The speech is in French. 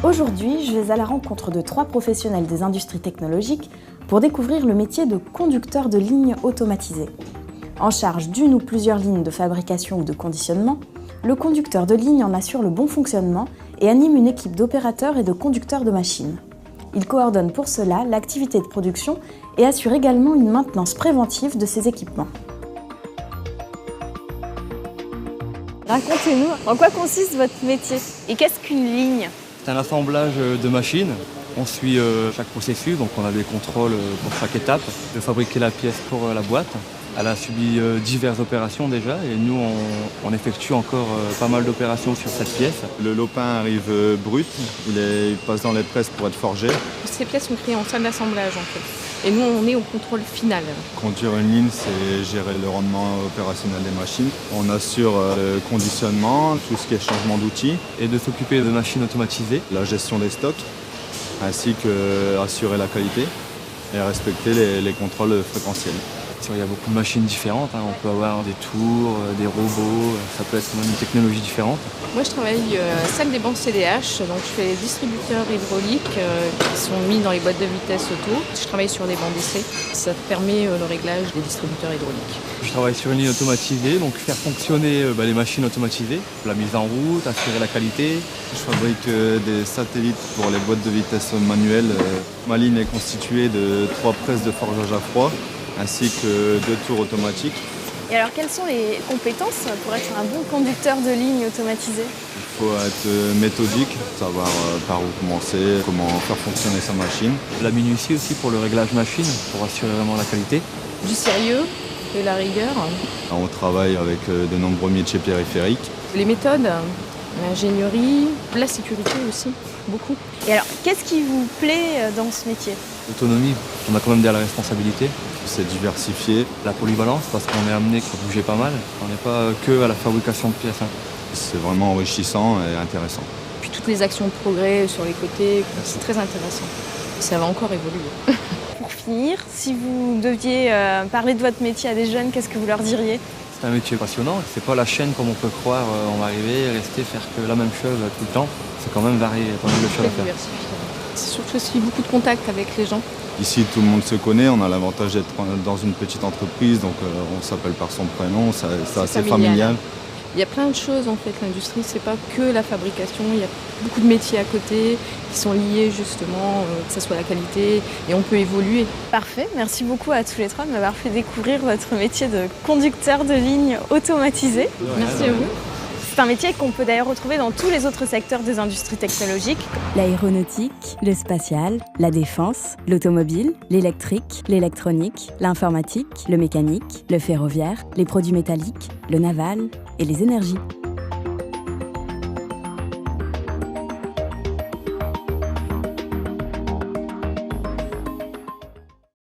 Aujourd'hui, je vais à la rencontre de 3 professionnels des industries technologiques pour découvrir le métier de conducteur de ligne automatisé. En charge d'une ou plusieurs lignes de fabrication ou de conditionnement, le conducteur de ligne en assure le bon fonctionnement et anime une équipe d'opérateurs et de conducteurs de machines. Il coordonne pour cela l'activité de production et assure également une maintenance préventive de ces équipements. Racontez-nous, en quoi consiste votre métier et qu'est-ce qu'une ligne ? C'est un assemblage de machines. On suit chaque processus, donc on a des contrôles pour chaque étape, de fabriquer la pièce pour la boîte. Elle a subi diverses opérations déjà et nous on effectue encore pas mal d'opérations sur cette pièce. Le lopin arrive brut, il passe dans les presses pour être forgé. Ces pièces sont créées en salle d'assemblage en fait. Et nous on est au contrôle final. Conduire une ligne, c'est gérer le rendement opérationnel des machines. On assure le conditionnement, tout ce qui est changement d'outils. Et de s'occuper de machines automatisées. La gestion des stocks, ainsi qu'assurer la qualité et respecter les contrôles fréquentiels. Il y a beaucoup de machines différentes, on peut avoir des tours, des robots, ça peut être même une technologie différente. Moi je travaille à la salle des bancs CDH, donc je fais les distributeurs hydrauliques qui sont mis dans les boîtes de vitesse auto. Je travaille sur des bancs d'essai, ça permet le réglage des distributeurs hydrauliques. Je travaille sur une ligne automatisée, donc faire fonctionner les machines automatisées, la mise en route, assurer la qualité. Je fabrique des satellites pour les boîtes de vitesse manuelles. Ma ligne est constituée de 3 presses de forgeage à froid, ainsi que 2 tours automatiques. Et alors, quelles sont les compétences pour être un bon conducteur de ligne automatisée ? Il faut être méthodique, savoir par où commencer, comment faire fonctionner sa machine. La minutie aussi pour le réglage machine, pour assurer vraiment la qualité. Du sérieux, de la rigueur. On travaille avec de nombreux métiers périphériques. Les méthodes, l'ingénierie, la sécurité aussi, beaucoup. Et alors, qu'est-ce qui vous plaît dans ce métier ? L'autonomie, on a quand même derrière la responsabilité. C'est diversifié. La polyvalence, parce qu'on est amené à bouger pas mal. On n'est pas que à la fabrication de pièces. C'est vraiment enrichissant et intéressant. Puis toutes les actions de progrès sur les côtés, c'est très intéressant. Ça va encore évoluer. Pour finir, si vous deviez parler de votre métier à des jeunes, qu'est-ce que vous leur diriez ? C'est un métier passionnant, c'est pas la chaîne comme on peut croire, on va arriver, rester, faire que la même chose tout le temps. C'est quand même varié, pas mal de choses à faire. C'est surtout aussi beaucoup de contact avec les gens. Ici, tout le monde se connaît, on a l'avantage d'être dans une petite entreprise, donc on s'appelle par son prénom, c'est assez familial. Il y a plein de choses en fait, l'industrie, c'est pas que la fabrication, il y a beaucoup de métiers à côté qui sont liés justement, que ce soit la qualité, et on peut évoluer. Parfait, merci beaucoup à tous les 3 de m'avoir fait découvrir votre métier de conducteur de ligne automatisé. Merci à vous. C'est un métier qu'on peut d'ailleurs retrouver dans tous les autres secteurs des industries technologiques. L'aéronautique, le spatial, la défense, l'automobile, l'électrique, l'électronique, l'informatique, le mécanique, le ferroviaire, les produits métalliques, le naval et les énergies.